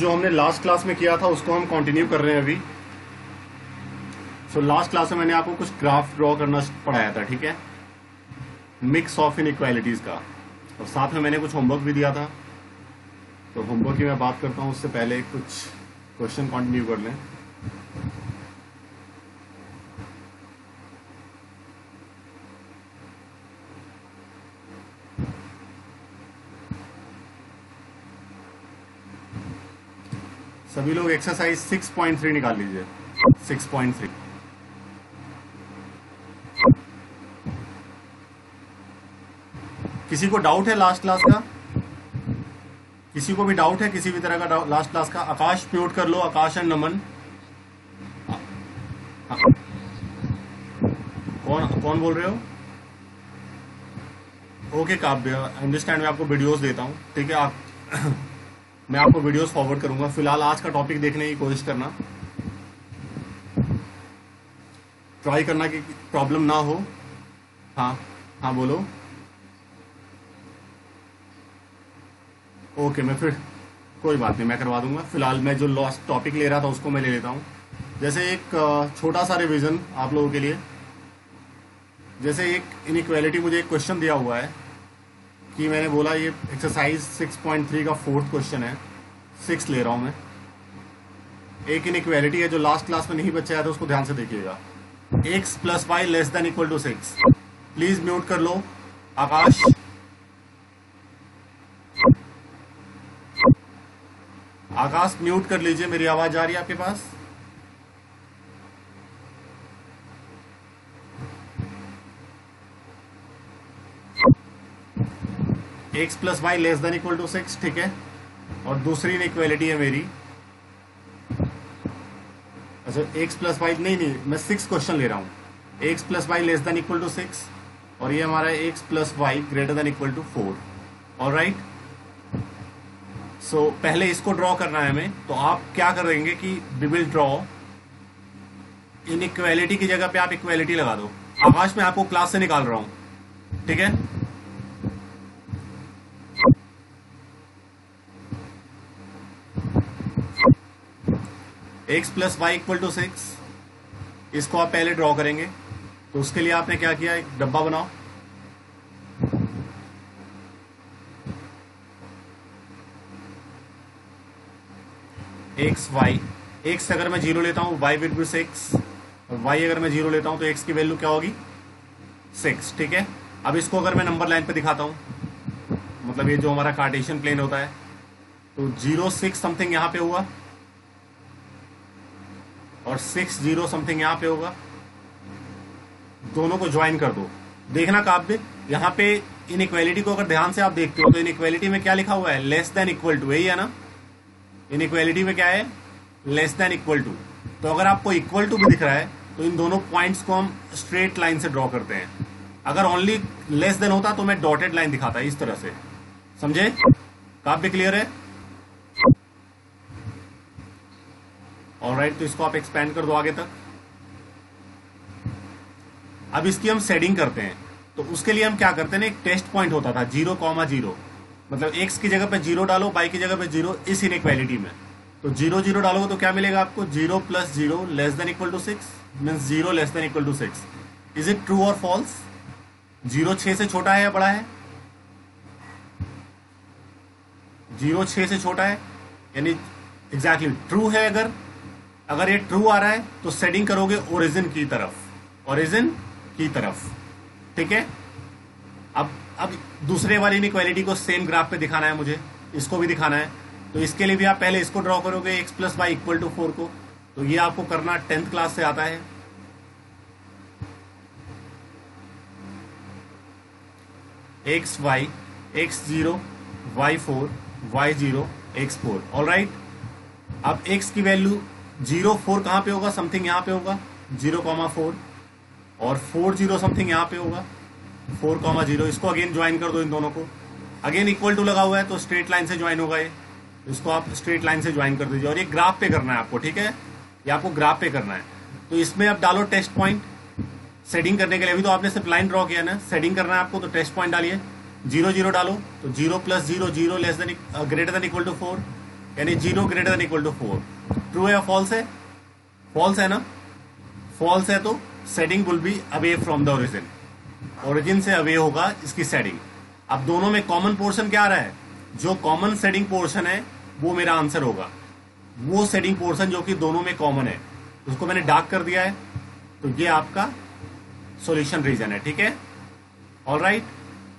जो हमने last class में किया था उसको हम कंटिन्यू कर रहे हैं अभी। लास्ट क्लास में मैंने आपको कुछ ग्राफ ड्रॉ करना पढ़ाया था, ठीक है, मिक्स ऑफ इनइक्वालिटीज का, और साथ में मैंने कुछ होमवर्क भी दिया था। तो होमवर्क की मैं बात करता हूँ उससे पहले कुछ क्वेश्चन कंटिन्यू कर लें। सभी लोग एक्सरसाइज 6.3 निकाल लीजिए। 6.3 किसी को डाउट है लास्ट क्लास का? किसी को भी डाउट है किसी भी तरह का लास्ट क्लास का? आकाश म्यूट कर लो, आकाश एंड नमन। कौन बोल रहे हो? ओके काव्य, अंडरस्टैंड। मैं आपको वीडियोस देता हूँ, ठीक है। आप मैं आपको वीडियोस फॉरवर्ड करूंगा। फिलहाल आज का टॉपिक देखने की कोशिश करना, ट्राई करना कि प्रॉब्लम ना हो। हाँ हाँ बोलो। ओके, मैं फिर कोई बात नहीं, मैं करवा दूंगा। फिलहाल मैं जो लास्ट टॉपिक ले रहा था उसको मैं ले लेता हूँ। जैसे एक छोटा सा रिवीजन आप लोगों के लिए। जैसे एक इनइक्वालिटी, मुझे एक क्वेश्चन दिया हुआ है कि मैंने बोला ये एक्सरसाइज 6.3 का 4th क्वेश्चन है, 6 ले रहा हूं मैं। एक इनइक्वालिटी है जो लास्ट क्लास में नहीं बचा है, तो उसको ध्यान से देखिएगा। x + y < 6। प्लीज म्यूट कर लो आकाश। आकाश म्यूट कर लीजिए, मेरी आवाज आ रही है आपके पास? x + y < 6, ठीक है। और दूसरी इनइक्वालिटी है मेरी, अच्छा x + y नहीं, मैं 6 क्वेश्चन ले रहा हूं। x + y < 6 और ये हमारा x + y > 4। ऑलराइट, सो पहले इसको ड्रॉ करना है हमें। तो आप क्या करेंगे कि वी विल ड्रॉ इनइक्वालिटी की जगह पे आप इक्वालिटी लगा दो। आकाश मैं आपको क्लास से निकाल रहा हूं, ठीक है। x + y = 6, इसको आप पहले ड्रॉ करेंगे। तो उसके लिए आपने क्या किया, एक डब्बा बनाओ। x y, x अगर मैं 0 लेता हूं y विल बी 6, और y अगर मैं 0 लेता हूं तो x की वैल्यू क्या होगी, 6, ठीक है। अब इसको अगर मैं नंबर लाइन पे दिखाता हूं, मतलब ये जो हमारा कार्टेशियन प्लेन होता है, तो 0 6 समथिंग यहां पे हुआ और 6 0 समथिंग यहां पे होगा। दोनों को ज्वाइन कर दो। देखना काव्य, यहां पे इनइक्वालिटी को अगर ध्यान से आप देखते हो तो इनइक्वालिटी में क्या लिखा हुआ है, <= यही है ना। इनइक्वालिटी में क्या है, <= तो अगर आपको इक्वल टू भी दिख रहा है तो इन दोनों पॉइंट्स को हम स्ट्रेट लाइन से ड्रॉ करते हैं। अगर ओनली लेस देन होता तो मैं डॉटेड लाइन दिखाता इस तरह से, समझे? काव्य क्लियर है? ऑलराइट, तो इसको आप एक्सपेंड कर दो आगे तक। अब इसकी हम शेडिंग करते हैं। तो उसके लिए हम क्या करते हैं, एक टेस्ट पॉइंट होता था 0,0, मतलब x की जगह पे 0 डालो, y की जगह पे 0 इस इनइक्वालिटी में। तो 0 0 डालोगे तो क्या मिलेगा आपको, 0 + 0 <= 6 मीन्स 0 <= 6। इज इट ट्रू और फॉल्स? 0 6 से छोटा है या बड़ा है? 0 6 से छोटा है, यानी एग्जैक्टली ट्रू है। अगर ये ट्रू आ रहा है तो शेडिंग करोगे ओरिजिन की तरफ, ठीक है। अब दूसरे वाली इनइक्वालिटी को सेम ग्राफ पे दिखाना है मुझे, इसको भी दिखाना है। तो इसके लिए भी आप पहले इसको ड्रॉ करोगे, x + y = 4 को। तो ये आपको करना 10th क्लास से आता है। x y, x 0 y 4 y 0 x 4। Alright, अब x की वैल्यू 0 4 कहां पे होगा, समथिंग यहां पे होगा 0,4, और 4 0 समथिंग यहां पे होगा 4,0। इसको अगेन ज्वाइन कर दो इन दोनों को। अगेन = लगा हुआ है तो स्ट्रेट लाइन से ज्वाइन होगा ये, इसको आप स्ट्रेट लाइन से ज्वाइन कर दीजिए। और ये ग्राफ पे करना है आपको, ठीक है, ये आपको ग्राफ पे करना है। तो इसमें आप डालो टेस्ट पॉइंट सेटिंग करने के लिए। अभी तो आपने सिर्फ लाइन ड्रॉ किया ना, सेटिंग करना है आपको, तो टेस्ट पॉइंट डालिए। 0 0 डालो तो 0 + 0 0 <= 4, यानी 0 greater than equal to 4। True है या फॉल्स है? फॉल्स है ना? फॉल्स है तो setting will be away from the origin, origin से अवे होगा इसकी सेटिंग। अब दोनों में कॉमन पोर्शन क्या आ रहा है? जो कॉमन सेटिंग पोर्शन है वो मेरा आंसर होगा। वो सेटिंग पोर्शन जो कि दोनों में कॉमन है उसको मैंने डार्क कर दिया है, तो ये आपका सॉल्यूशन रीजन है। ठीक है, ऑलराइट।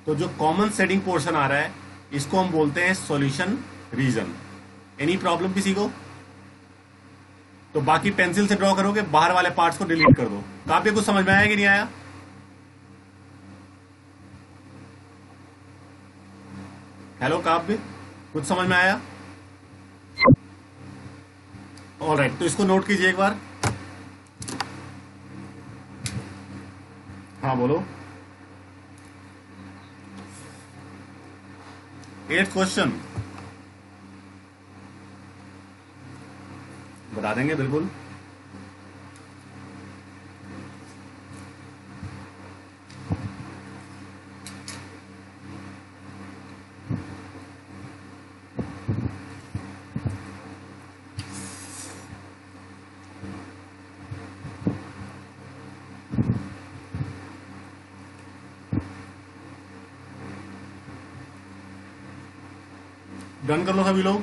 तो जो कॉमन सेटिंग पोर्शन आ रहा है इसको हम बोलते हैं सॉल्यूशन रीजन। एनी प्रॉब्लम किसी को? तो बाकी पेंसिल से ड्रॉ करोगे, बाहर वाले पार्ट्स को डिलीट कर दो। काव्य कुछ समझ में आया कि नहीं आया? हेलो काव्य, कुछ समझ में आया? ऑलराइट, तो इसको नोट कीजिए एक बार। हाँ बोलो। 8th क्वेश्चन बता देंगे बिल्कुल। डन कर लो सभी लोग।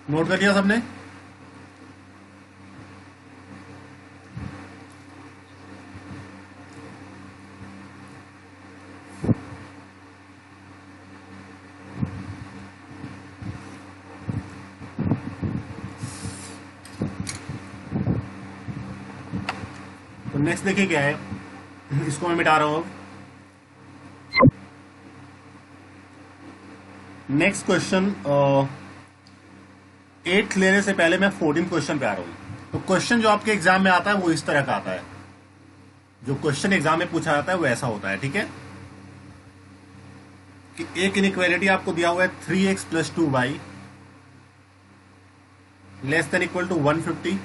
नोट कर लिया सबने? तो नेक्स्ट देखिए क्या है, इसको मैं मिटा रहा हूं। नेक्स्ट क्वेश्चन 8th लेने से पहले मैं 14th क्वेश्चन पे आ रहा हूं। तो क्वेश्चन जो आपके एग्जाम में आता है वो इस तरह का आता है, जो क्वेश्चन एग्जाम में पूछा जाता है वो ऐसा होता है। ठीक है, कि एक इनइक्वालिटी आपको दिया हुआ है 3x + 2y less than equal to 150।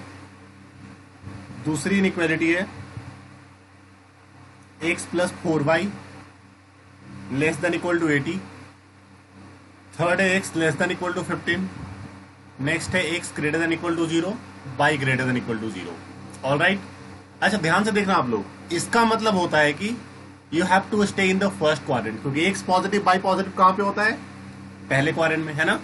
दूसरी इनइक्वालिटी है x + 4y less than equal to 80। Third है x less than equal to 15। Next है x greater than equal to 0, y greater than equal to 0। All right. अच्छा ध्यान से देखना आप लोग, इसका मतलब होता है कि you have to stay in the first quadrant, क्योंकि x पॉजिटिव y पॉजिटिव कहां पे होता है? पहले क्वाड्रेंट में, है ना?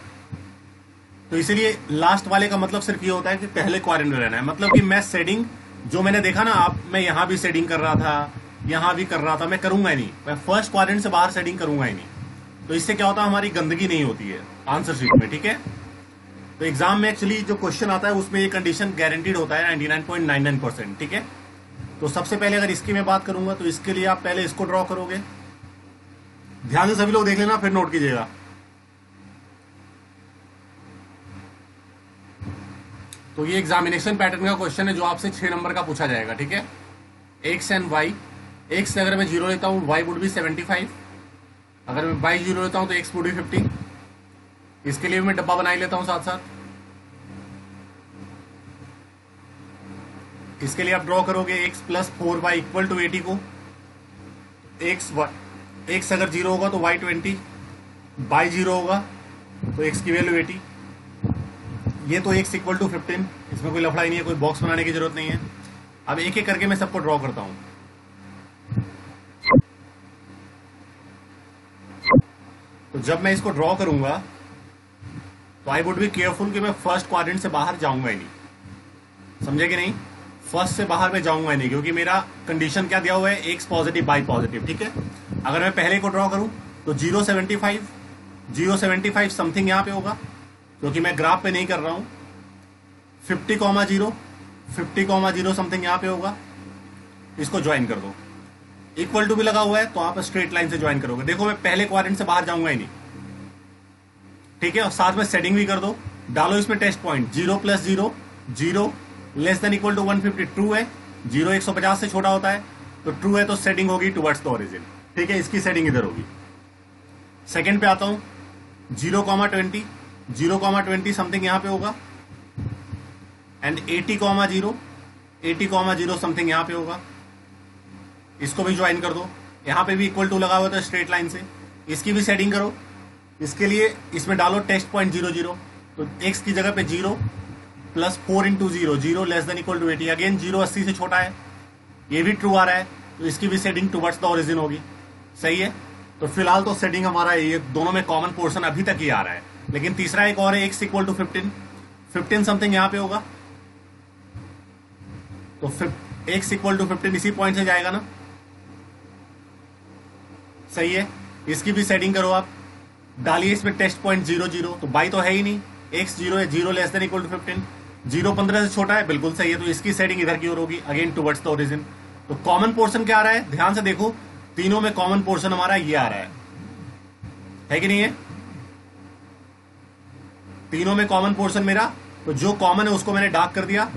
तो इसीलिए लास्ट वाले का मतलब सिर्फ ये होता है कि पहले क्वाड्रेंट में रहना है। मतलब कि मैं शेडिंग जो मैंने देखा ना आप, मैं यहां भी शेडिंग कर रहा था, यहां भी कर रहा था, मैं करूंगा ही नहीं, मैं फर्स्ट क्वाड्रेंट से बाहर शेडिंग करूंगा ही नहीं। तो इससे क्या होता है, हमारी गंदगी नहीं होती है आंसर शीट में। ठीक है, तो एग्जाम में एक्चुअली जो क्वेश्चन आता है उसमें ये कंडीशन गारंटीड होता है 99.99%। ठीक है, तो सबसे पहले अगर इसकी मैं बात करूंगा तो इसके लिए आप पहले इसको ड्रॉ करोगे। ध्यान से सभी लोग देख लेना, फिर नोट कीजिएगा। तो ये एग्जामिनेशन पैटर्न का क्वेश्चन है जो आपसे 6 नंबर का पूछा जाएगा। ठीक है, एक्स एंड वाई। एक्स अगर मैं 0 लेता हूं वाई वुड बी 75। अगर मैं वाई 0 लेता हूं तो एक्स वुड बी 50। इसके लिए मैं डब्बा बना ही लेता हूं साथ साथ। इसके लिए आप ड्रॉ करोगे x + 4y = 80 को। x अगर 0 होगा तो y 20, y 0 होगा तो x की वैल्यू 80। ये तो x = 15, इसमें कोई लफड़ा ही नहीं है, कोई बॉक्स बनाने की जरूरत नहीं है। अब एक एक करके मैं सबको ड्रॉ करता हूं। तो जब मैं इसको ड्रॉ करूंगा तो आई वुड बी केयरफुल कि मैं फर्स्ट क्वाड्रेंट से बाहर जाऊंगा ही नहीं। समझे कि नहीं? फर्स्ट से बाहर मैं जाऊंगा ही नहीं, क्योंकि मेरा कंडीशन क्या दिया हुआ है, x पॉजिटिव y पॉजिटिव। ठीक है, अगर मैं पहले को ड्रॉ करूं तो 0.75 समथिंग यहां पे होगा, क्योंकि मैं ग्राफ पे नहीं कर रहा हूं। 50,0 समथिंग यहां पे होगा। इसको ज्वाइन कर दो, इक्वल टू भी लगा हुआ है तो आप स्ट्रेट लाइन से ज्वाइन करोगे। देखो मैं पहले क्वाड्रेंट से बाहर जाऊंगा ही नहीं। ठीक है, और साथ में सेटिंग भी कर दो। डालो इसमें test point 0 + 0 0 less than equal to 150 true है, जीरो 150 से छोटा होता है, तो ट्रू है तो सेटिंग होगी टुवर्ड्स द ओरिजिन। ठीक है, इसकी सेटिंग इधर होगी। सेकंड पे आता हूं, 0,20, 0,20 समथिंग यहां पे होगा, एंड 80,0, 80,0 समथिंग यहां पे होगा। इसको भी ज्वाइन कर दो, यहां पे भी इक्वल टू लगा हुआ था स्ट्रेट लाइन से, इसकी भी सेटिंग करो। इसके लिए इसमें डालो टेस्ट पॉइंट 00, तो x की जगह पे 0 plus 4 into 0, 0 less than equal to 80। Again 0 80 से छोटा है, ये भी ट्रू आ रहा है, तो इसकी भी सेटिंग टुवर्ड्स द ओरिजिन होगी। सही है, तो फिलहाल तो सेटिंग हमारा ये दोनों में कॉमन पोर्शन अभी तक ही आ रहा है। लेकिन तीसरा एक और है, x इक्वल टू 15, 15 समथिंग यहां पे होगा, तो x इक्वल टू 15 इसी पॉइंट से जाएगा ना। सही है, इसकी भी सेटिंग करो आप, डालिए इसमें टेस्ट पॉइंट 00, तो बाई तो है ही नहीं, x 0 है, 0 लेस देन इक्वल टू 15, 0 15 से छोटा है, बिल्कुल सही है, तो इसकी सेटिंग इधर की ओर होगी, अगेन टुवर्ड्स द ओरिजिन। तो कॉमन पोर्शन क्या आ रहा है, ध्यान से देखो, तीनों में कॉमन पोर्शन हमारा ये आ रहा है कि नहीं है? तीनों में कॉमन पोर्शन मेरा, तो जो कॉमन है उसको मैंने डार्क कर दिया,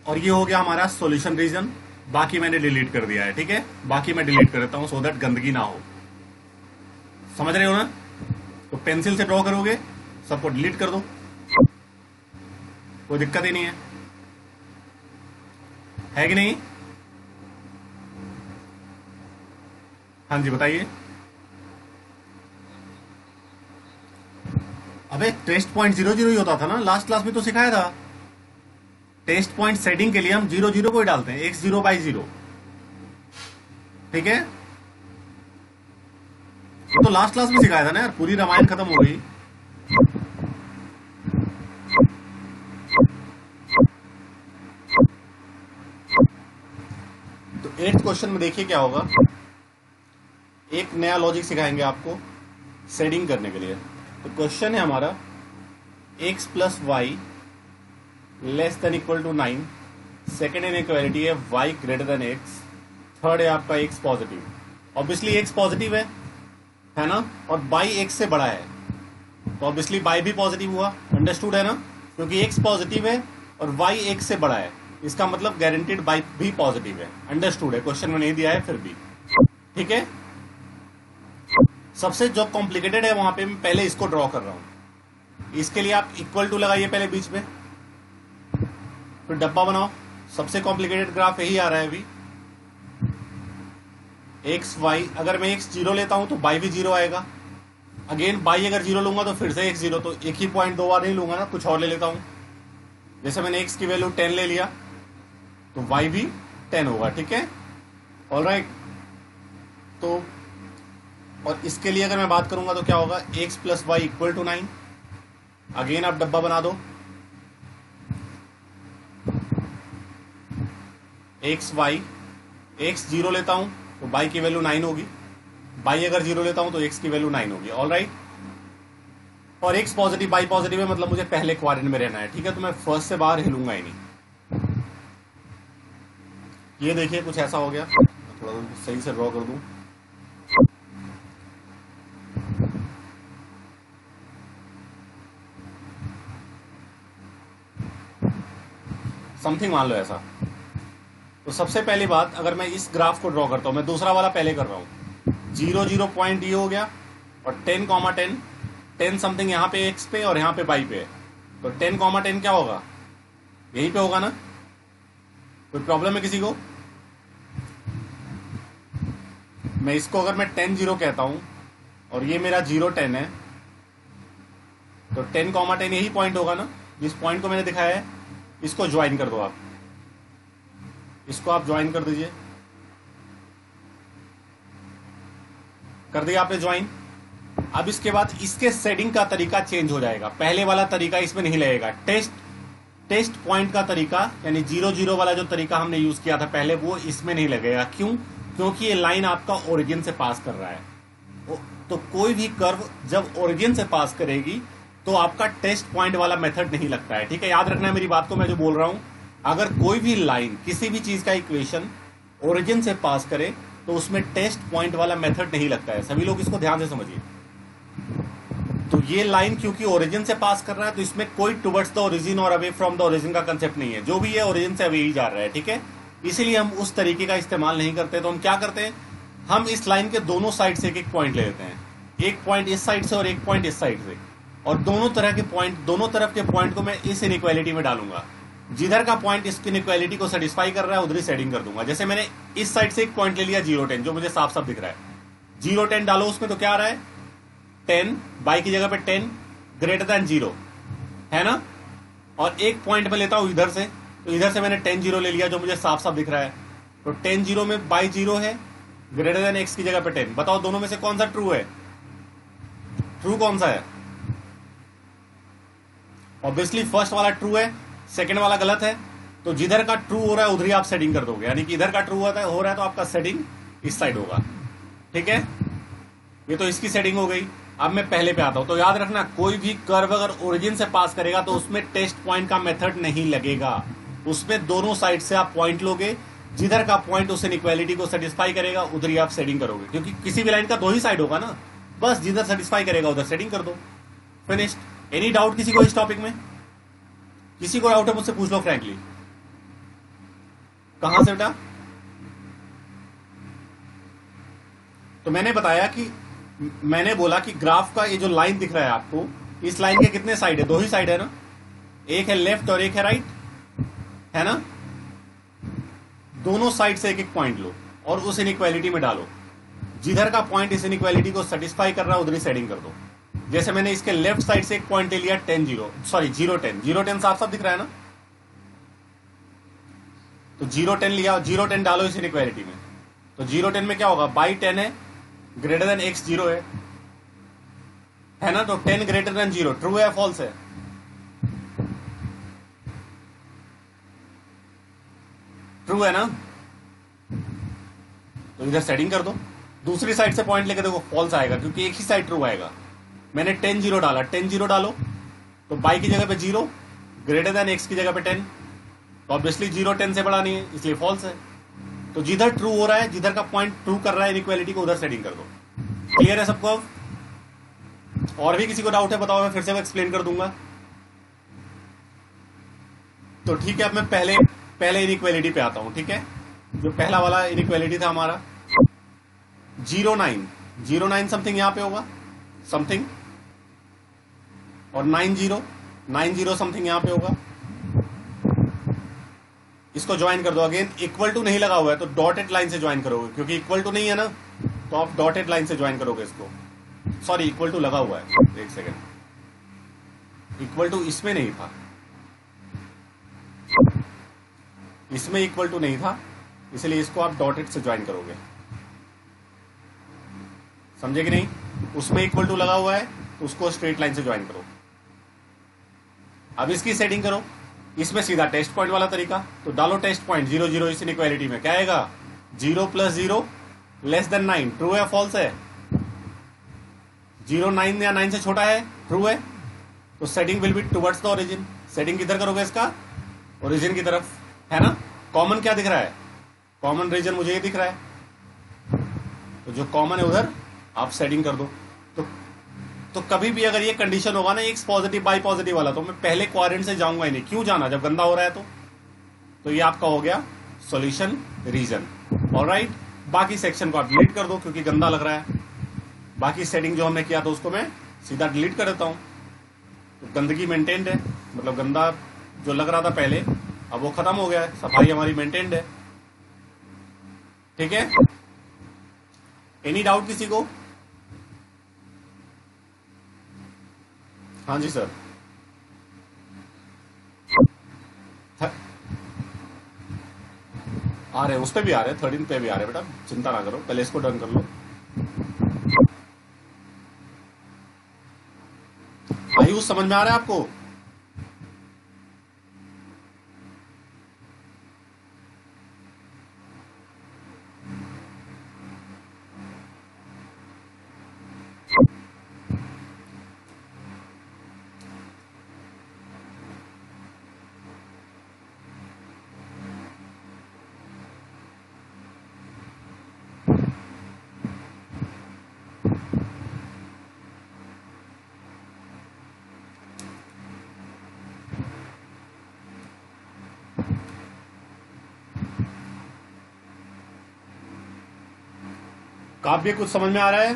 और ये हो गया हमारा सॉल्यूशन रीजन। बाकी मैंने डिलीट कर दिया है। ठीक है, बाकी मैं डिलीट कर देता हूं सो दैट गंदगी ना हो। समझ रहे हो ना? तो पेंसिल से ड्रॉ करोगे, सबको डिलीट कर दो, कोई दिक्कत ही नहीं है कि नहीं? हाँ जी बताइए। अबे टेस्ट पॉइंट 00 ही होता था ना, लास्ट क्लास में तो सिखाया था। टेस्ट पॉइंट सेटिंग के लिए हम 00 को ही डालते हैं, x 0/0। ठीक है, तो लास्ट क्लास में सिखाया था ना यार, पूरी रामायण खत्म हो गई। तो 8th क्वेश्चन में देखिए क्या होगा, एक नया लॉजिक सिखाएंगे आपको सेटिंग करने के लिए। तो क्वेश्चन है हमारा x plus y less than equal to 9, second inequality है y greater than x, third है आपका x positive. Obviously x positive है ना, और y x से बड़ा है, तो ऑब्वियसली y भी पॉजिटिव हुआ। अंडरस्टूड है ना, क्योंकि x पॉजिटिव है और y x से बड़ा है, इसका मतलब गारंटीड y भी पॉजिटिव है। अंडरस्टूड है, क्वेश्चन में नहीं दिया है फिर भी। ठीक है, सबसे जो कॉम्प्लिकेटेड है वहां पे मैं पहले इसको ड्रॉ कर रहा हूं। इसके लिए आप इक्वल टू लगाइए पहले बीच में, फिर डब्बा बनाओ। सबसे कॉम्प्लिकेटेड ग्राफ यही आ रहा है अभी, एक्स वाई। अगर मैं एक्स 0 लेता हूं तो बाई भी 0 आएगा। अगेन बाई अगर 0 लूंगा तो फिर से एक्स 0, तो एक ही पॉइंट दो बार नहीं लूंगा ना, कुछ और ले लेता हूं। जैसे मैंने एक्स की वैल्यू 10 ले लिया तो वाई भी 10 होगा। ठीक है, ऑलराइट। तो और इसके लिए अगर मैं बात करूंगा तो क्या होगा, x plus y equal to 9। Again आप डब्बा बना दो, एक्स वाई, एक्स 0 लेता हूं तो बाई की वैल्यू 9 होगी, बाई अगर 0 लेता हूं तो एक्स की वैल्यू 9 होगी। ऑलराइट, और एक्स पॉजिटिव बाई पॉजिटिव है, मतलब मुझे पहले क्वाड्रेंट में रहना है। ठीक है, तो मैं फर्स्ट से बाहर हिलूंगा ही नहीं। ये देखिए कुछ ऐसा हो गया, थोड़ा सही से ड्रॉ कर दूं। समथिंग मान लो ऐसा। तो सबसे पहली बात, अगर मैं इस ग्राफ को ड्रॉ करता हूं, मैं दूसरा वाला पहले कर रहा हूं, 0 0 पॉइंट ये हो गया, और 10 10 10 समथिंग यहाँ पे एक्स पे और यहाँ पे बाई पे है, तो 10 10 क्या होगा, यहीं पे होगा ना। कोई प्रॉब्लम है किसी को? मैं इसको अगर मैं 10 0 कहता हूं और ये मेरा 0 10 है, तो 10 10 यही पॉइंट होगा ना, जिस पॉइंट को मैंने दिखाया है। इसको ज्वाइन कर दो आप, इसको आप ज्वाइन कर दीजिए। कर दिया आपने ज्वाइन। अब इसके बाद इसके सेटिंग का तरीका चेंज हो जाएगा, पहले वाला तरीका इसमें नहीं लगेगा। टेस्ट पॉइंट का तरीका, यानी 0 0 वाला जो तरीका हमने यूज किया था पहले, वो इसमें नहीं लगेगा। क्यों? क्योंकि ये लाइन आपका ओरिजिन से पास कर रहा है। तो कोई भी कर्व जब ओरिजिन से पास करेगी तो आपका टेस्ट पॉइंट वाला मेथड नहीं लगता है। ठीक है, याद रखना है मेरी बात को, मैं जो बोल रहा हूं। अगर कोई भी लाइन किसी भी चीज का इक्वेशन ओरिजिन से पास करे तो उसमें टेस्ट पॉइंट वाला मेथड नहीं लगता है। सभी लोग इसको ध्यान से समझिए। तो ये लाइन क्योंकि ओरिजिन से पास कर रहा है, तो इसमें कोई टुवर्ड्स द ओरिजिन और अवे फ्रॉम द ओरिजिन का कंसेप्ट नहीं है। जो भी है ओरिजिन से अवे ही जा रहा है। ठीक है, इसीलिए हम उस तरीके का इस्तेमाल नहीं करते। तो हम क्या करते हैं, हम इस लाइन के दोनों साइड से एक एक पॉइंट ले लेते हैं, एक पॉइंट इस साइड से और एक पॉइंट इस साइड से, और दोनों तरफ के पॉइंट को मैं इस इनइक्वालिटी में डालूंगा। जिधर का पॉइंट इस इनइक्वालिटी को सेटिस्फाई कर रहा है उधर ही सेटिंग कर दूंगा। जैसे मैंने इस साइड से एक पॉइंट ले लिया 0 10, जो मुझे साफ साफ दिख रहा है। 0 10 डालो उसमें, तो क्या आ रहा है 10, बाई की जगह पे 10 ग्रेटर देन 0 है ना। और एक पॉइंट में लेता हूं इधर से, तो इधर से मैंने 10 0 ले लिया जो मुझे साफ साफ दिख रहा है। तो 10 0 में बाई 0 है, ग्रेटर देन x की जगह पे 10। बताओ दोनों में से कौन सा ट्रू है? ट्रू कौन सा है? ऑब्वियसली फर्स्ट वाला ट्रू है, सेकंड वाला गलत है। तो जिधर का ट्रू हो रहा है उधर ही आप सेटिंग कर दोगे, यानी कि इधर का ट्रू हो रहा है तो आपका सेटिंग इस साइड होगा। ठीक है, ये तो इसकी सेटिंग हो गई। अब मैं पहले पे आता हूं। तो याद रखना, कोई भी कर्व अगर ओरिजिन से पास करेगा तो उसमें टेस्ट पॉइंट का मेथड नहीं लगेगा। उसमें दोनों साइड से आप पॉइंट लोगे, जिधर का पॉइंट उस इनइक्वालिटी को सेटिस्फाई करेगा उधर ही आप सेटिंग करोगे, क्योंकि किसी भी लाइन का दो ही साइड होगा ना। बस जिधर सेटिस्फाई करेगा उधर सेटिंग कर दो, फिनिश्ड। एनी डाउट किसी को इस टॉपिक में? किसी को डाउट है मुझसे पूछ लो फ्रैंकली। कहां से बेटा? तो मैंने बताया कि मैंने बोला कि ग्राफ का ये जो लाइन दिख रहा है आपको, इस लाइन के कितने साइड है? दो ही साइड है ना, एक है लेफ्ट और एक है राइट, है ना। दोनों साइड से एक एक पॉइंट लो और उस इनइक्वालिटी में डालो। जिधर का पॉइंट इस इनइक्वालिटी को सेटिस्फाई कर रहा है उधर ही सेटिंग कर दो। जैसे मैंने इसके लेफ्ट साइड से एक पॉइंट ले लिया 10 0, सॉरी 0 10, 0 10 साफ साफ दिख रहा है ना। तो 0 10 लिया, 0 10 डालो इस इनइक्वालिटी में। तो 0 10 में क्या होगा? बाई 10 है, ग्रेटर देन x 0 है ना। तो 10 ग्रेटर देन 0 ट्रू है फॉल्स है? ट्रू है ना। तो इधर सेटिंग कर दो। दूसरी साइड से पॉइंट लेके देखो, फॉल्स आएगा क्योंकि एक ही साइड ट्रू आएगा। मैंने 10 0 डाला, 10 0 डालो, तो बाई की जगह पे 0, ग्रेटर देन x की जगह पे 10, तो ऑब्वियसली 0 10 से बड़ा नहीं है, इसलिए फॉल्स है। तो जिधर ट्रू हो रहा है, जिधर का पॉइंट ट्रू कर रहा है इनइक्वालिटी को, उधर सेटिंग कर दो। क्लियर है सबको? और भी किसी को डाउट है बताओ, मैं फिर से एक्सप्लेन कर दूंगा। तो ठीक है, अब मैं पहले इनइक्वालिटी पे आता हूं। ठीक है, जो पहला वाला इनइक्वालिटी था हमारा 0 9, 0 9 समथिंग यहां पे होगा समथिंग, और 9 0, 9 0 समथिंग यहां पे होगा। इसको ज्वाइन कर दो। अगेन इक्वल टू नहीं लगा हुआ है तो डॉटेड लाइन से ज्वाइन करोगे, क्योंकि इक्वल टू नहीं है ना, तो आप डॉटेड लाइन से ज्वाइन करोगे इसको। सॉरी, इक्वल टू लगा हुआ है, एक सेकेंड, इक्वल टू इसमें नहीं था, इसमें इक्वल टू नहीं था, इसलिए इसको आप डॉटेड से ज्वाइन करोगे। समझे कि नहीं? उसमें इक्वल टू लगा हुआ है तो उसको स्ट्रेट लाइन से ज्वाइन करो। अब इसकी सेटिंग करो। इसमें सीधा टेस्ट पॉइंट वाला तरीका, तो डालो टेस्ट पॉइंट 0 0 इस इनइक्वालिटी में। क्या आएगा? 0 + 0 लेस देन 9, ट्रू है फॉल्स है? 0 9 या 9 से छोटा है, ट्रू है। तो setting will be towards the origin. Setting किधर करोगे इसका? ओरिजिन की तरफ, है ना। कॉमन क्या दिख रहा है? कॉमन रीजन मुझे ये दिख रहा है, तो जो कॉमन है उधर आप सेटिंग कर दो। तो कभी भी अगर ये कंडीशन होगा ना एक्स पॉजिटिव बाई पॉजिटिव वाला, तो मैं पहले क्वाड्रेंट से जाऊंगा ही नहीं। क्यों जाना जब गंदा हो रहा है? तो ये आपका हो गया सॉल्यूशन रीजन। ऑलराइट, बाकी सेक्शन को आप डिलीट कर दो क्योंकि गंदा लग रहा है। बाकी सेटिंग जो हमने किया था उसको मैं सीधा डिलीट कर देता हूं। तो गंदगी मेंटेन्ड है, मतलब गंदा जो लग रहा था पहले, अब वो खत्म हो गया है, सफाई हमारी मेंटेन्ड है। ठीक है, एनी डाउट किसी को? हाँ जी सर। आ रहे, उस पे भी आ रहे, 13 पे भी आ रहे। बेटा चिंता ना करो, पहले इसको डन कर लो। आयुष समझ में आ रहा है आपको? काव्य कुछ समझ में आ रहा है?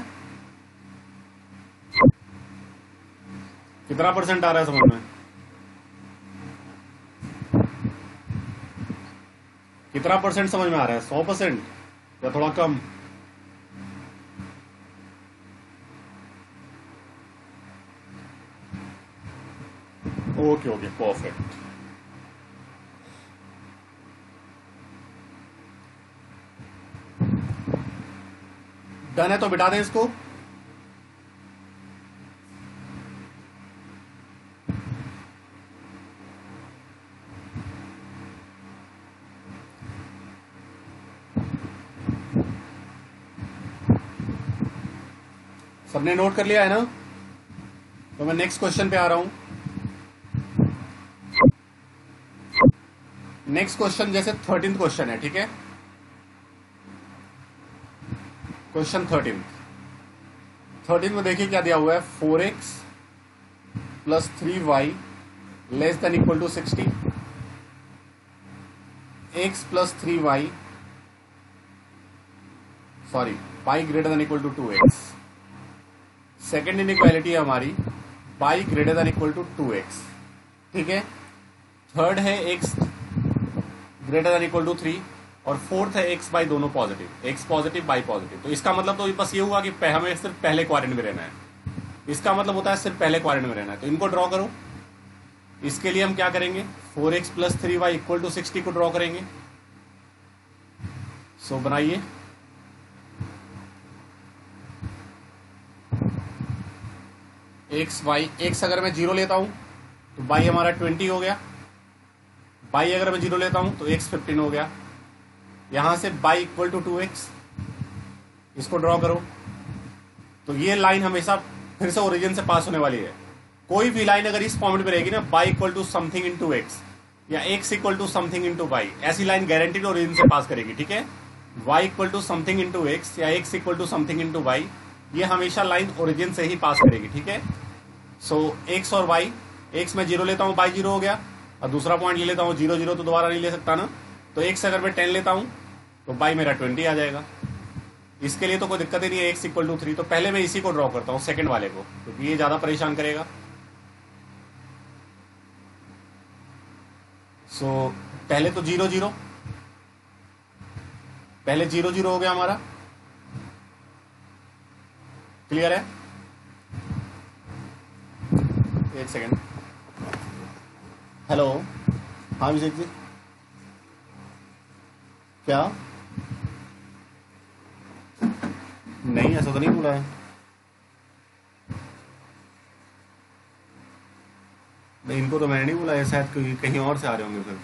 कितना % आ रहा है समझ में? कितना % समझ में आ रहा है? 100% या थोड़ा कम? Okay okay, perfect. डन है तो बिठा दें इसको। सबने नोट कर लिया है ना? तो मैं नेक्स्ट क्वेश्चन पे आ रहा हूं। नेक्स्ट क्वेश्चन जैसे 13th क्वेश्चन है, ठीक है? क्वेश्चन 13 में देखिए क्या दिया हुआ है। 4x + 3y less than equal to 60, x + 3y sorry y greater than equal to 2x। Second inequality है हमारी y greater than equal to 2x, ठीक है? थर्ड है x greater than equal to 3 और फोर्थ है x बाई दोनों positive, x positive by positive. तो इसका मतलब तो बस ये हुआ कि हमें सिर्फ पहले क्वाड्रेंट में रहना है। इसका मतलब होता है सिर्फ पहले क्वाड्रेंट में रहना है। तो इनको ड्रॉ करो। इसके लिए हम क्या करेंगे? 4x + 3y इक्वल टू 60 को ड्रॉ करेंगे। सो बनाइए। x अगर मैं 0 लेता हूं तो y हमारा 20 हो गया। y अगर मैं 0 लेता हूं तो x 15 हो गया। यहां से y इक्वल टू 2x, इसको ड्रॉ करो। तो ये लाइन हमेशा फिर से ओरिजिन से पास होने वाली है। कोई भी लाइन अगर इस फॉर्मेट में रहेगी ना, y equal to something into x या x equal to something into y, ऐसी लाइन गारंटीड ओरिजिन से पास करेगी, ठीक है? y equal to something into x या x equal to something into y, ये हमेशा लाइन ओरिजिन से ही पास करेगी, ठीक है? सो x और y, x में 0 लेता हूं, y 0 हो गया। और दूसरा पॉइंट ले लेता हूं 0 0, तो दोबारा नहीं ले सकता ना। तो x अगर मैं 10 लेता हूं तो y मेरा 20 आ जाएगा। इसके लिए तो कोई दिक्कत ही नहीं है, x इक्वल टू 3। तो पहले मैं इसी को ड्रॉ करता हूं, सेकंड वाले को, क्योंकि ये ज्यादा परेशान करेगा। सो पहले तो 0 0, पहले 0 0 हो गया हमारा। क्लियर है? एक सेकेंड। हेलो, हाँ विजय जी, क्या? नहीं, ऐसा तो नहीं बोला है। नहीं, इनको तो मैंने नहीं बोला है, शायद कहीं और से आ रहे होंगे। फिर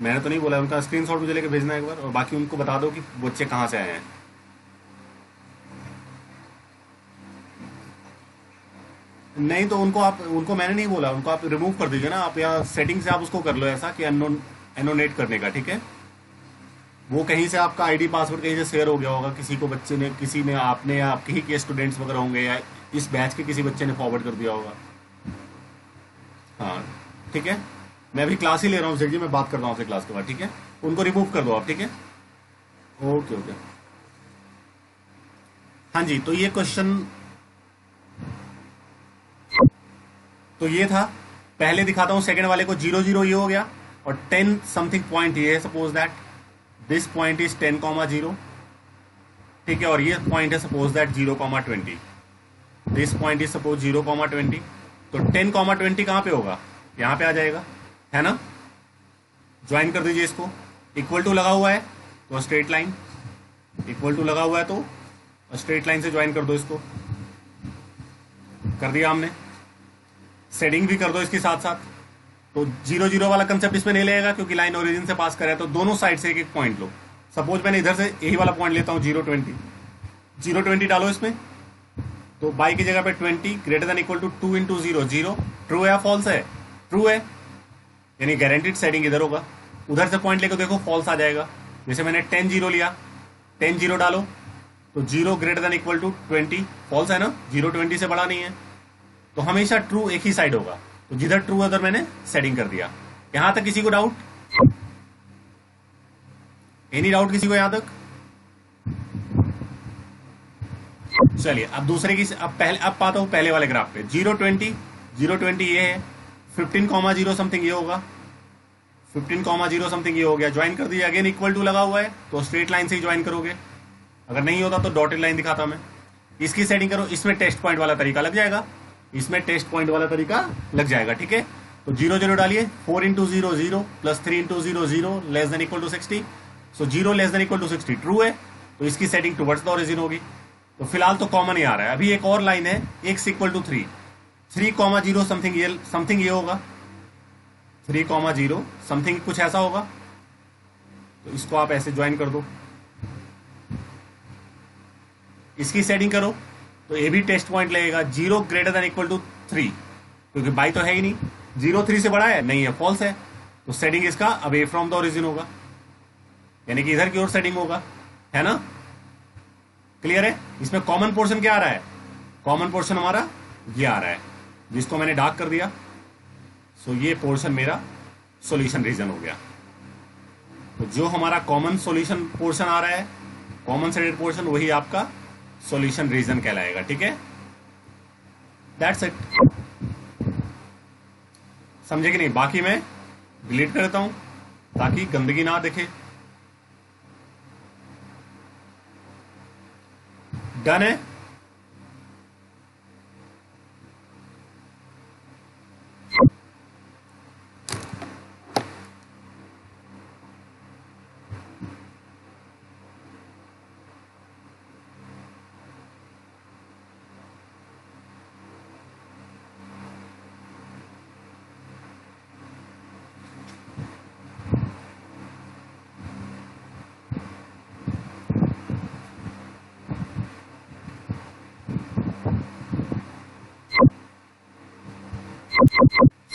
मैंने तो नहीं बोला। उनका स्क्रीनशॉट मुझे लेके भेजना है एक बार, और बाकी उनको बता दो कि बच्चे कहाँ से आए हैं। नहीं तो उनको मैंने नहीं बोला। उनको आप रिमूव कर दीजिए ना आप, या सेटिंग से आप उसको कर लो ऐसा कि एनोनेट करने का, ठीक है? वो कहीं से आपका आईडी पासवर्ड कहीं से शेयर हो गया होगा, किसी को बच्चे ने, किसी ने, आपने, या आपके ही के स्टूडेंट्स वगैरह होंगे, या इस बैच के किसी बच्चे ने फॉरवर्ड कर दिया होगा। हाँ ठीक है, मैं अभी क्लास ही ले रहा हूँ सर जी, मैं बात कर रहा हूँ आपसे क्लास के बाद, ठीक है? उनको रिमूव कर दो आप, ठीक है? Okay okay. हाँ जी, तो ये क्वेश्चन तो ये था। पहले दिखाता हूं सेकंड वाले को। 0 0 ये हो गया, और 10 समथिंग पॉइंट ये है। Suppose that this point is 10,0, ठीक है? और ये पॉइंट है suppose that 0,20। This point is suppose 0,20। तो 10,20 कहां पे होगा? यहां पे आ जाएगा, है ना? ज्वाइन कर दीजिए इसको। इक्वल टू लगा हुआ है तो स्ट्रेट लाइन, इक्वल टू लगा हुआ है तो स्ट्रेट लाइन से ज्वाइन कर दो इसको। कर दिया हमने। सेटिंग भी कर दो इसके साथ साथ। तो 0 0 वाला कंसेप्ट इसमें नहीं लगेगा, क्योंकि लाइन ओरिजिन से पास करे। तो दोनों साइड से एक एक पॉइंट लो। सपोज मैंने इधर से यही वाला पॉइंट लेता हूं 0,20। 0,20 डालो इसमें, तो बाई की जगह पे 20 greater than equal to 2 into 0 0। True है या फॉल्स है? ट्रू है, यानी गारंटीड सेटिंग इधर होगा। उधर से पॉइंट लेकर देखो, फॉल्स आ जाएगा। जैसे मैंने 10 0 लिया, 10 0 डालो तो 0 greater than equal to 20, false है ना? 0 20 से बड़ा नहीं है। तो हमेशा ट्रू एक ही साइड होगा। तो जिधर ट्रू है उधर मैंने सेटिंग कर दिया। यहां तक किसी को डाउट? एनी डाउट किसी को यहां तक? चलिए अब दूसरे की, अब पाता हूं पहले वाले ग्राफ पे। 0 20 0 20 ये है, 15,0 समथिंग ये होगा, 15,0 समथिंग ये हो गया। ज्वाइन कर दिया, अगेन इक्वल टू लगा हुआ है तो स्ट्रेट लाइन से ही ज्वाइन करोगे, अगर नहीं होता तो डॉटेड लाइन दिखाता मैं। इसकी सेटिंग करो, इसमें टेस्ट पॉइंट वाला तरीका लग जाएगा, इसमें टेस्ट पॉइंट वाला तरीका लग जाएगा, ठीक है। तो 0 0 डालिए, 4 × 0 0 plus 3 × 0 0 less than equal to 60। So 0 less than equal to 60 true है, तो इसकी सेटिंग टुवर्ड्स द ओरिजिन होगी। तो फिलहाल तो कॉमन ही आ रहा है। अभी एक और लाइन है, x इक्वल टू 3, 3,0 समथिंग ये होगा, 3,0 समथिंग कुछ ऐसा होगा। तो इसको आप ऐसे ज्वाइन कर दो, इसकी सेटिंग करो तो ये भी टेस्ट पॉइंट लगेगा। 0 ग्रेटर देन इक्वल टू 3, क्योंकि बाई तो है ही नहीं, 0 3 से बड़ा है नहीं है, फॉल्स है, तो सेटिंग इसका अवे फ्रॉम द ओरिजिन होगा, यानी कि इधर की ओर सेटिंग होगा, है ना। क्लियर है। इसमें कॉमन पोर्शन क्या आ रहा है, कॉमन पोर्शन हमारा ये आ रहा है, जिसको मैंने डार्क कर दिया। सो ये पोर्शन मेरा सॉल्यूशन रीजन हो गया। तो जो हमारा कॉमन सॉल्यूशन पोर्शन आ रहा है, कॉमन सेडेड पोर्शन, वही आपका सॉल्यूशन रीजन कहलाएगा, ठीक है। That's it. समझे कि नहीं। बाकी मैं डिलीट कर देता हूं ताकि गंदगी ना दिखे। डन है।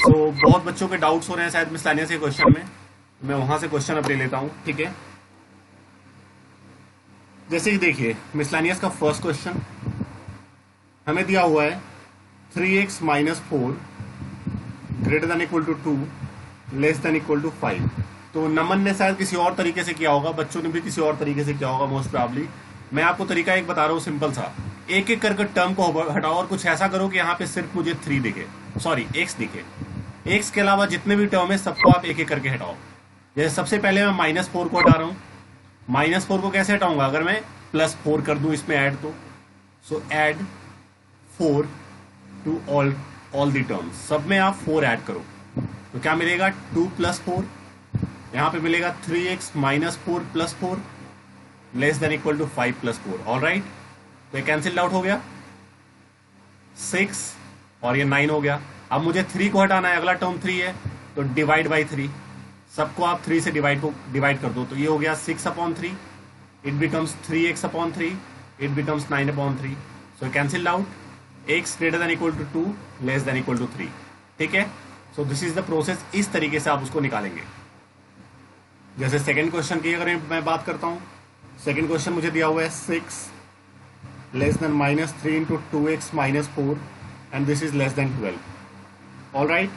तो बहुत बच्चों के डाउट्स हो रहे हैं शायद मिसलेनियस के क्वेश्चन में, मैं वहां से क्वेश्चन अब ले लेता हूं, ठीक है। जैसे कि देखिए मिसलेनियस का फर्स्ट क्वेश्चन हमें दिया हुआ है 3x - 4 greater than equal to 2 less than equal to 5। तो नमन ने शायद किसी और तरीके से किया होगा, बच्चों ने भी किसी और तरीके से किया होगा मोस्ट प्रॉब्ली। मैं आपको तरीका एक बता रहा हूँ सिंपल सा, एक एक करके टर्म को हटाओ और कुछ ऐसा करो कि यहाँ पे सिर्फ मुझे 3 दिखे, सॉरी x दिखे। x के अलावा जितने भी टर्म है सबको आप एक एक करके हटाओ। जैसे सबसे पहले मैं -4 को हटा रहा हूँ। -4 को कैसे हटाऊंगा, अगर मैं +4 कर दूं इसमें ऐड तो, so add 4 to all the terms, सब में आप 4 ऐड करो तो क्या मिलेगा 2 + 4, यहाँ पे मिलेगा 3x - 4 + 4 less than equal to 5 + 4। All right, तो ये कैंसिल आउट हो गया, 6 और ये 9 हो गया। अब मुझे 3 को हटाना है, अगला टर्म 3 है तो डिवाइड बाई 3, सबको आप 3 से डिवाइड कर दो, तो ये हो गया 6/3, it becomes 3x/3, it becomes 9/3। So cancel out, x greater than equal to 2 less than equal to 3, ठीक है। So this is the process, इस तरीके से आप उसको निकालेंगे। जैसे सेकंड क्वेश्चन की अगर मैं बात करता हूं, सेकंड क्वेश्चन मुझे दिया हुआ है 6 less than -3 × 2x - 4 and this is less than 12। All right,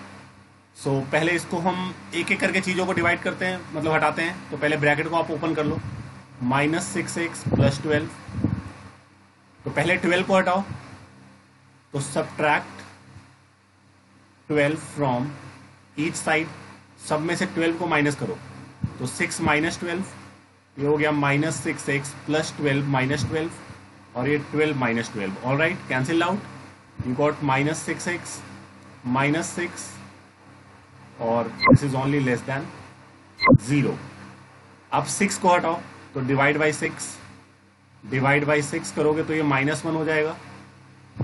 so पहले इसको हम एक एक करके चीज़ों को डिवाइड करते हैं, मतलब हटाते हैं। तो पहले ब्रैकेट को आप ओपन कर लो, -6x + 12, तो पहले 12 को हटाओ, तो सब्ट्रैक्ट 12 फ्रॉम ईच साइड, सब में से 12 को माइनस करो, तो 6 - 12, ये हो गया -6x + 12 - 12 और ये 12 - 12। All right, cancel out, you got -6x -6 और this is only less than 0। अब 6 को हटाओ तो डिवाइड बाई 6 करोगे तो ये -1 हो जाएगा,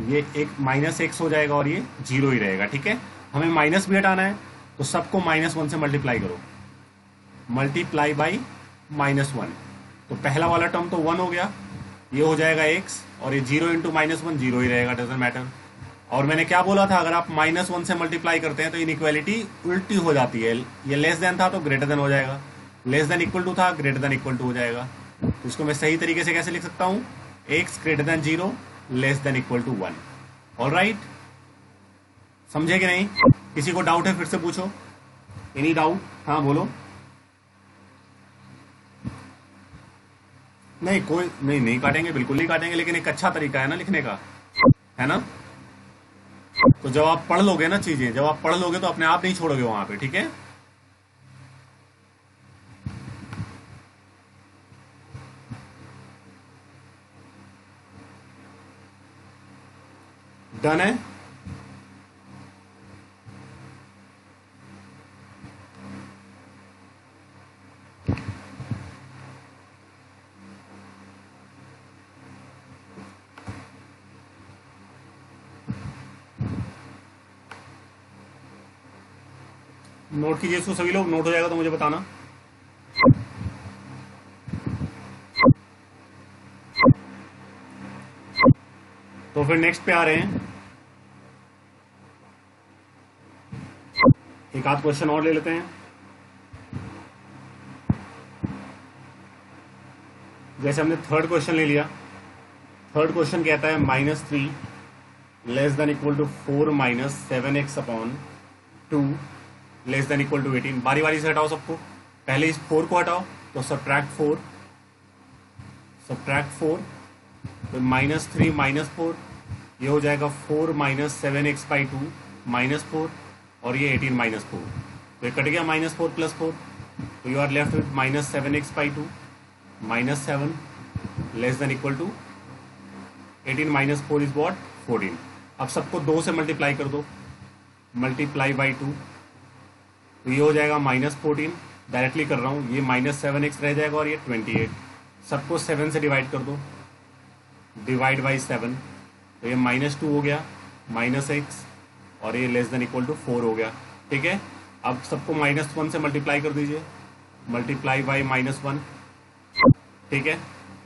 ये एक -x हो जाएगा और ये 0 ही रहेगा, ठीक है। हमें माइनस भी हटाना है तो सबको -1 से मल्टीप्लाई करो, मल्टीप्लाई बाई -1, तो पहला वाला टर्म तो 1 हो गया, ये हो जाएगा x और ये 0 × -1 0 ही रहेगा, डजंट मैटर। और मैंने क्या बोला था, अगर आप -1 से मल्टीप्लाई करते हैं तो इनइक्वालिटी उल्टी हो जाती है, ये लेस देन था तो ग्रेटर देन हो जाएगा, लेस देन इक्वल टू था ग्रेटर देन इक्वल टू हो जाएगा। तो इसको मैं सही तरीके से कैसे लिख सकता हूँ, x greater than 0 less than equal to 1। All right, समझे कि नहीं? किसी को डाउट है फिर से पूछो, एनी डाउट? हाँ बोलो। नहीं कोई नहीं, नहीं काटेंगे, बिल्कुल नहीं काटेंगे, लेकिन एक अच्छा तरीका है ना लिखने का, है ना। तो जब आप पढ़ लोगे ना चीजें, जब आप पढ़ लोगे तो अपने आप नहीं छोड़ोगे वहां पे, ठीक है। डन है। नोट कीजिए इसको सभी लोग, नोट हो जाएगा तो मुझे बताना। तो फिर नेक्स्ट पे आ रहे हैं, एक आध क्वेश्चन और ले लेते हैं। जैसे हमने थर्ड क्वेश्चन ले लिया, थर्ड क्वेश्चन कहता है -3 less than equal to 4 minus 7x upon 2 less than equal to 18। बारी बारी से हटाओ सबको, पहले इस 4 को हटाओ, तो सब्ट्रैक्ट 4, तो -3 -4, ये हो जाएगा 4 माइनस 7x बाई 2 -4, और ये 18 -4, तो ये कट गया -4 + 4, तो you are left with -7x by 2 -7 less than equal to 18 - 4 is what 14। अब सबको 2 से मल्टीप्लाई कर दो, मल्टीप्लाई बाई 2, तो ये हो जाएगा -14, डायरेक्टली कर रहा हूँ, ये -7x रह जाएगा और ये 28, सबको 7 से डिवाइड कर दो, डिवाइड बाई 7, तो ये -2 हो गया, -x, और ये लेस देन इक्वल टू 4 हो गया, ठीक है। अब सबको -1 से मल्टीप्लाई कर दीजिए, मल्टीप्लाई बाई -1, ठीक है,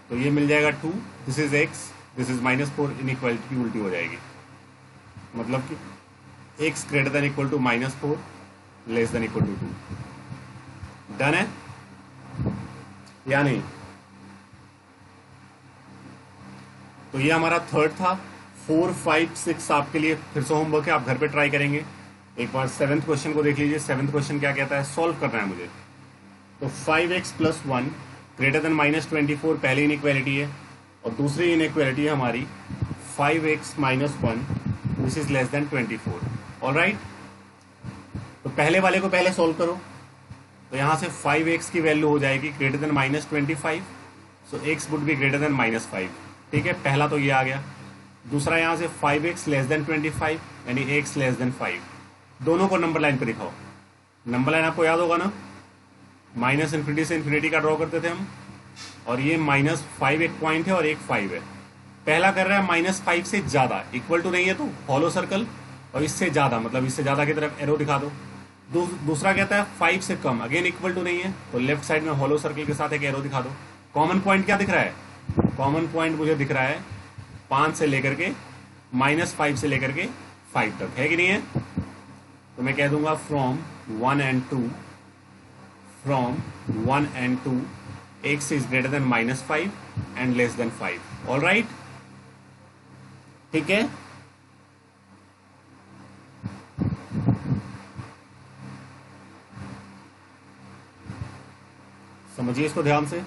तो ये मिल जाएगा 2, this is x, this is -4, inequality उल्टी हो जाएगी, मतलब कि x greater than equal to -4 less than equal to 2। Done है या नहीं। तो ये हमारा थर्ड था। 4, 5, 6 आपके लिए फिर से होमवर्क है, आप घर पे ट्राई करेंगे। एक बार 7th क्वेश्चन को देख लीजिए। 7th क्वेश्चन क्या कहता है, सॉल्व करना है मुझे। तो 5x + 1 ग्रेटर देन -24 पहली इनइक्वालिटी है, और दूसरी इनइक्वालिटी है हमारी 5x - 1 which is less then 24। Alright, तो पहले वाले को पहले सॉल्व करो। तो यहां से 5x की वैल्यू हो जाएगी greater than -25, so x would be greater than -5, ठीक है, पहला तो ये आ गया। दूसरा यहां से 5x लेस देन 25 यानी x लेस देन 5, दोनों को नंबर लाइन पे दिखाओ। नंबर लाइन आपको याद होगा ना, -∞ से इन्फिनिटी का ड्रॉ करते थे हम, और ये -5 एक पॉइंट है और एक 5 है। पहला कर रहा है -5 से ज्यादा, इक्वल टू नहीं है तो हॉलो सर्कल, और इससे ज्यादा मतलब इससे ज्यादा की तरफ एरो दिखा दो। दूसरा कहता है 5 से कम, अगेन इक्वल टू नहीं है तो लेफ्ट साइड में हॉलो सर्कल के साथ एक एरो दिखा दो। कॉमन पॉइंट क्या दिख रहा है, कॉमन पॉइंट मुझे दिख रहा है 5 से लेकर के -5 से लेकर के 5 तक, है कि नहीं है। तो मैं कह दूंगा from 1 and 2 x is greater than -5 and less than 5। All right, ठीक है। समझिए इसको ध्यान से।